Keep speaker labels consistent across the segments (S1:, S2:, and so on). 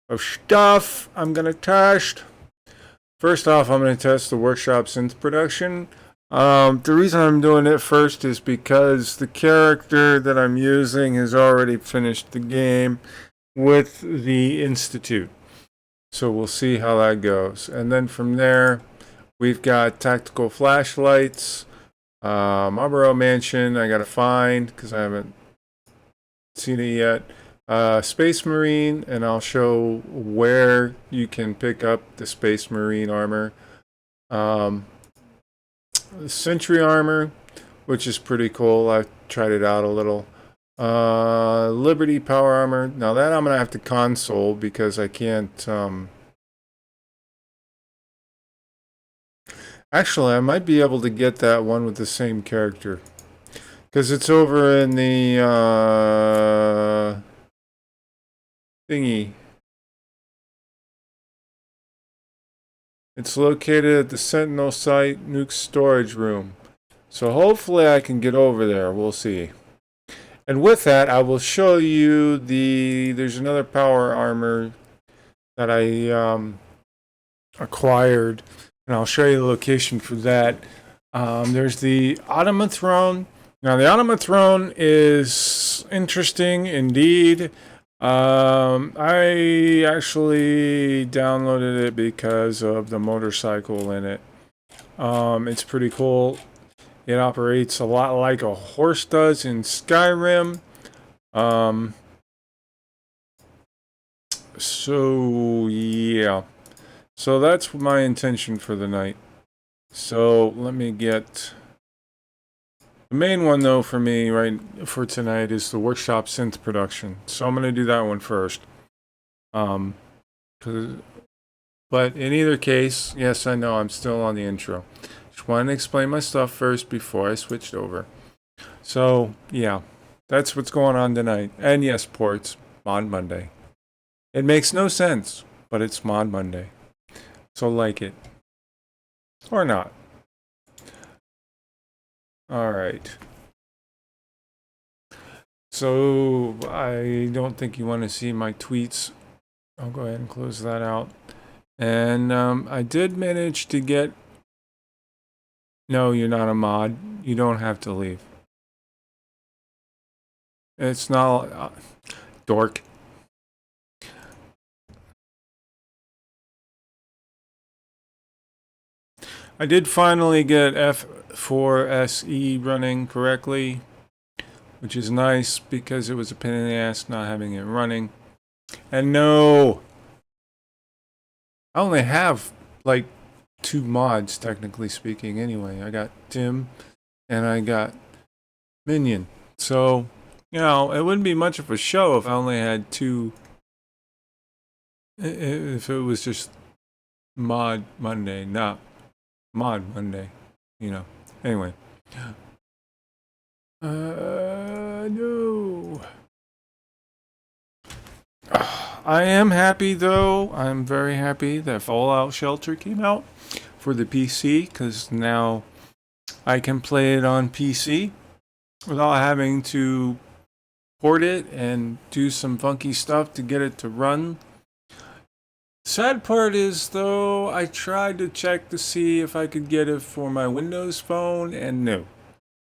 S1: of stuff I'm going to test. First off, I'm going to test the Workshop Synth production. The reason I'm doing it first is because the character that I'm using has already finished the game with the Institute. So we'll see how that goes. And then from there, we've got Tactical Flashlights, Marlboro Mansion, I got to find because I haven't seen it yet. Space Marine, and I'll show where you can pick up the Space Marine armor. Sentry armor, which is pretty cool. I've tried it out a little. Liberty power armor. Now that I'm gonna have to console because I can't. Actually, I might be able to get that one with the same character because it's over in the thingy. It's located at the Sentinel site, Nuke storage room. So hopefully I can get over there. We'll see. And with that, I will show you there's another power armor that I acquired, and I'll show you the location for that. There's the Automathrone. Now the Automathrone is interesting indeed. I actually downloaded it because of the motorcycle in it. It's pretty cool. It operates a lot like a horse does in Skyrim. So yeah. So that's my intention for the night. So let me get... The main one, though, for me, right, for tonight is the Workshop Synth production. So I'm going to do that one first. But in either case, yes, I know I'm still on the intro. Just wanted to explain my stuff first before I switched over. So, yeah, that's what's going on tonight. And yes, ports, Mod Monday. It makes no sense, but it's Mod Monday. So like it. Or not. Alright. So, I don't think you want to see my tweets. I'll go ahead and close that out. And I did manage to get... No, you're not a mod. You don't have to leave. It's not... dork. I did finally get F4SE running correctly, which is nice because it was a pain in the ass not having it running. And no, I only have like 2 mods technically speaking anyway. I got Tim and I got Minion. So, you know, it wouldn't be much of a show if I only had 2. If it was just Mod Monday, not Mod Monday, you know. Anyway. No. I am happy though. I'm very happy that Fallout Shelter came out for the PC because now I can play it on PC without having to port it and do some funky stuff to get it to run. Sad part is, though, I tried to check to see if I could get it for my Windows phone, and no.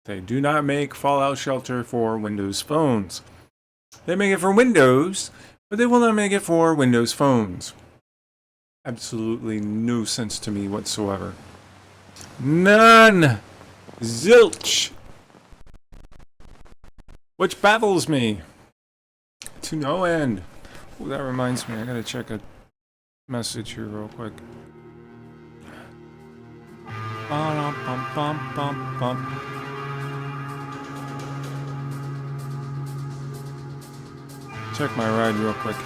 S1: They do not make Fallout Shelter for Windows phones. They make it for Windows, but they will not make it for Windows phones. Absolutely no sense to me whatsoever. None! Zilch! Which baffles me to no end. Oh, that reminds me, I gotta check a message here real quick. Check my ride real quick.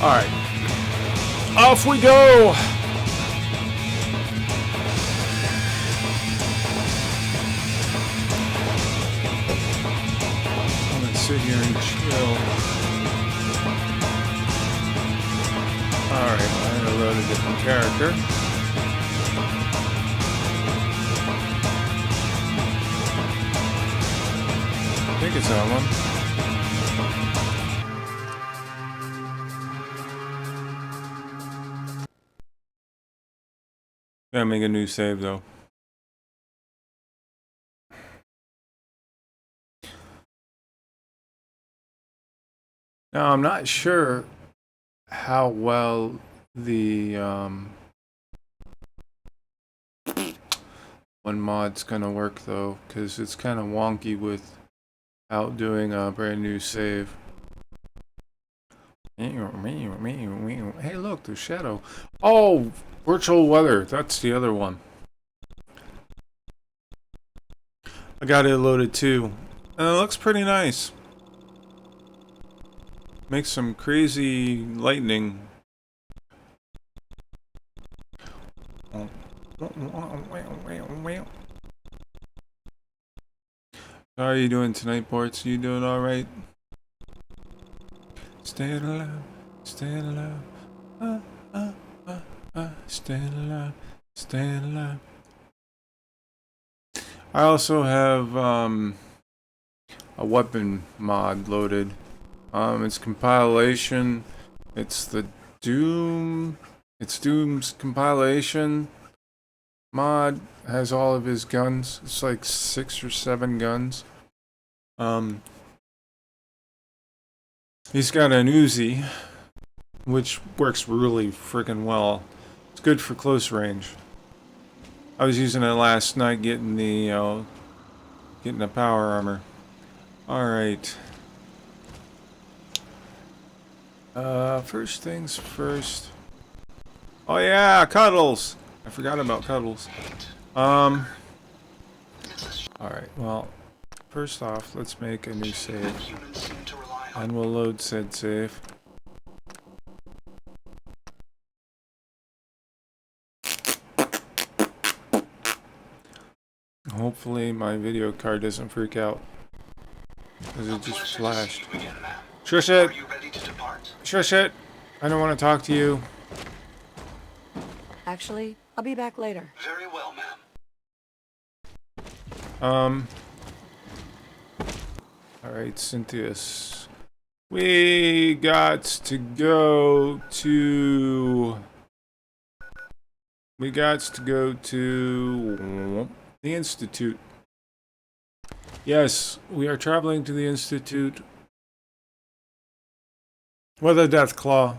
S1: Alright. Off we go! I'm gonna sit here and chill. Alright, I'm gonna load a different character. I think it's that one. Gotta make a new save though. Now I'm not sure how well the one mod's gonna work though, because it's kind of wonky without doing a brand new save. Hey look, there's Shadow. Oh, virtual weather, that's the other one. I got it loaded too, and it looks pretty nice. Makes some crazy lightning. How are you doing tonight, Ports? You doing alright? Staying alive, staying alive, staying alive, staying alive. I also have a weapon mod loaded. It's compilation. It's the Doom. It's Doom's compilation mod. Has all of his guns. It's like 6 or 7 guns. He's got an Uzi, which works really freaking well. It's good for close range. I was using it last night, getting the power armor. All right. First things first. Oh yeah, Cuddles! I forgot about Cuddles. Alright, well, first off, let's make a new save. And we'll load said save. Hopefully my video card doesn't freak out. Because it just flashed. Shush it! Shush it! I don't want to talk to you.
S2: Actually, I'll be back later.
S3: Very well,
S1: Alright,
S3: ma'am.
S1: Cynthius. We got to go to... the Institute. Yes, we are traveling to the Institute. With a death claw.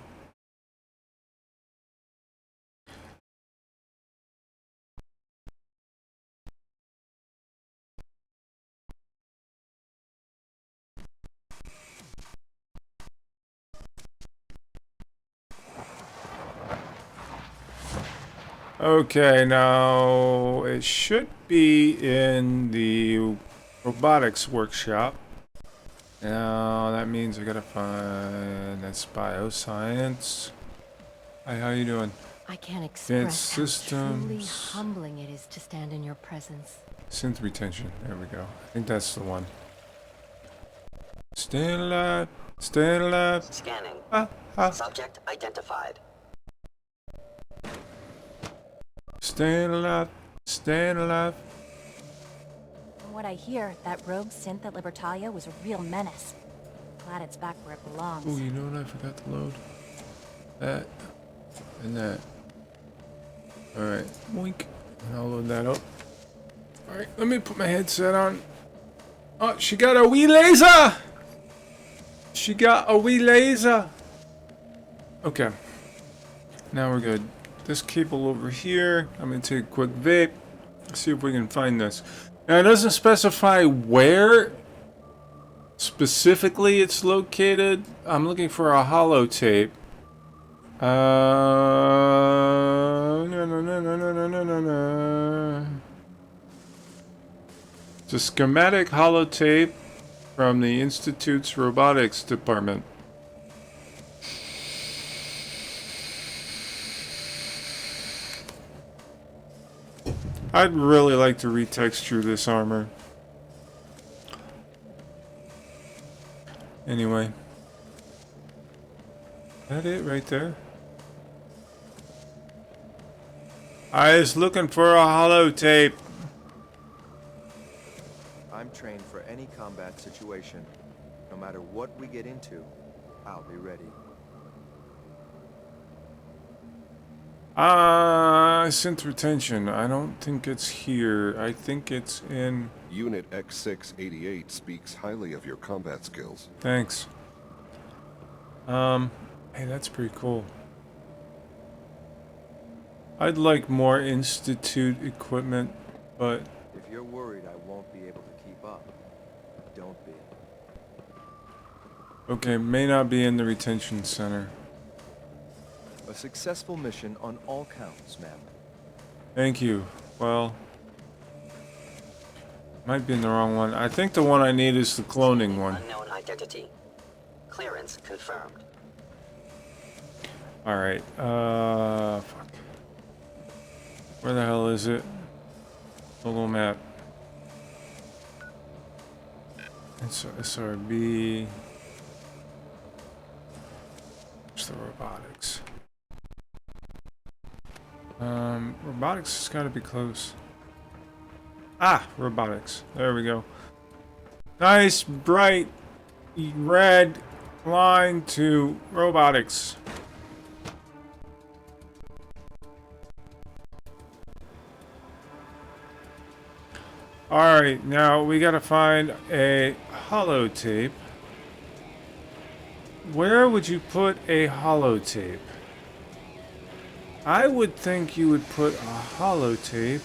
S1: Okay, now it should be in the robotics workshop. Now that means I gotta find that's bioscience. Hi, how you doing?
S2: I can't express how truly
S1: systems.
S2: humbling it is to stand in your presence.
S1: Synth retention. There we go. I think that's the one. Staying alive. Staying alive.
S4: Scanning.
S1: Ah.
S4: Subject identified.
S1: Staying alive. Staying alive.
S2: From what I hear, that rogue synth at Libertalia was a real menace. Glad it's back where it belongs.
S1: Oh, you know what I forgot to load? That and that. Alright, wink. And I'll load that up. Alright, let me put my headset on. Oh, she got a wee laser! She got a wee laser! Okay. Now we're good. This cable over here. I'm gonna take a quick vape. See if we can find this. Now it doesn't specify where specifically it's located. I'm looking for a holotape. No. It's a schematic holotape from the Institute's robotics department. I'd really like to retexture this armor. Anyway. That it right there? I was looking for a holotape.
S3: I'm trained for any combat situation. No matter what we get into, I'll be ready.
S1: Synth retention. I don't think it's here. I think it's in...
S4: Unit X688 speaks highly of your combat skills.
S1: Thanks. Hey, that's pretty cool. I'd like more Institute equipment, but...
S3: If you're worried I won't be able to keep up, don't be.
S1: Okay, may not be in the retention center.
S3: A successful mission on all counts, ma'am.
S1: Thank you. Well... might be in the wrong one. I think the one I need is the cloning one.
S5: Unknown identity. Clearance confirmed.
S1: Alright, fuck. Where the hell is it? The little map. It's SRB. It's the robotics. Robotics has got to be close. Ah, robotics. There we go. Nice, bright, red line to robotics. Alright, now we gotta find a holotape. Where would you put a holotape? I would think you would put a holotape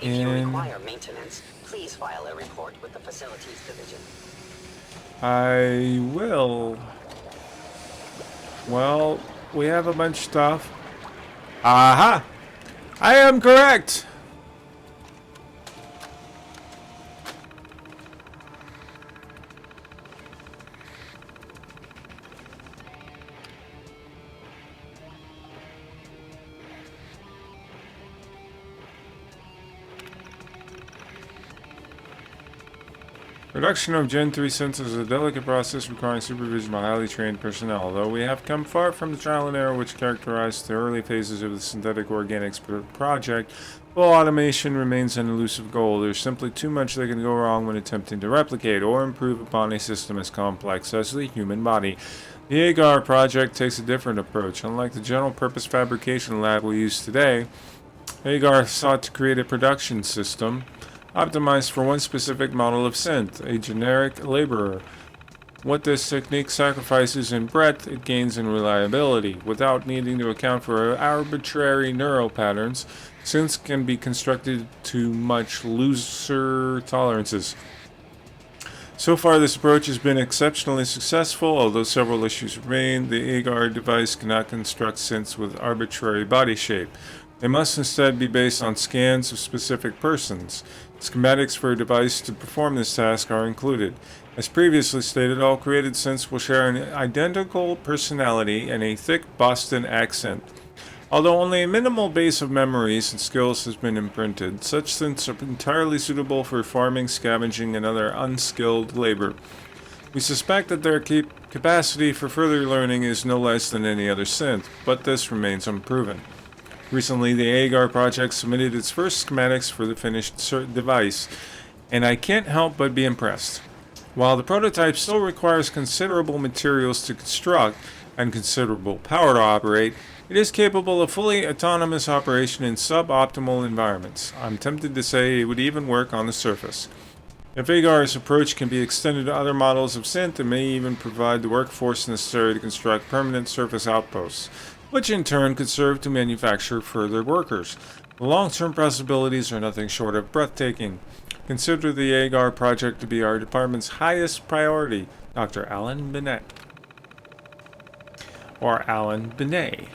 S5: If you
S1: in...
S5: require maintenance, please file a report with the Facilities Division.
S1: I will. Well, we have a bunch of stuff. Aha! I am correct! Production of Gen 3 sensors is a delicate process requiring supervision by highly trained personnel. Although we have come far from the trial and error which characterized the early phases of the synthetic organics project, full automation remains an elusive goal. There's simply too much that can go wrong when attempting to replicate or improve upon a system as complex as the human body. The AGAR project takes a different approach. Unlike the general-purpose fabrication lab we use today, AGAR sought to create a production system optimized for one specific model of synth, a generic laborer. What this technique sacrifices in breadth, it gains in reliability. Without needing to account for arbitrary neural patterns, synths can be constructed to much looser tolerances. So far, this approach has been exceptionally successful, although several issues remain. The AGAR device cannot construct synths with arbitrary body shape. They must instead be based on scans of specific persons. Schematics for a device to perform this task are included. As previously stated, all created synths will share an identical personality and a thick Boston accent. Although only a minimal base of memories and skills has been imprinted, such synths are entirely suitable for farming, scavenging, and other unskilled labor. We suspect that their capacity for further learning is no less than any other synth, but this remains unproven. Recently, the AGAR project submitted its first schematics for the finished device, and I can't help but be impressed. While the prototype still requires considerable materials to construct and considerable power to operate, it is capable of fully autonomous operation in suboptimal environments. I'm tempted to say it would even work on the surface. If AGAR's approach can be extended to other models of synth, it may even provide the workforce necessary to construct permanent surface outposts, which in turn could serve to manufacture further workers. The long-term possibilities are nothing short of breathtaking. Consider the AGAR project to be our department's highest priority. Dr. Alan Binet. Or Alan Binet.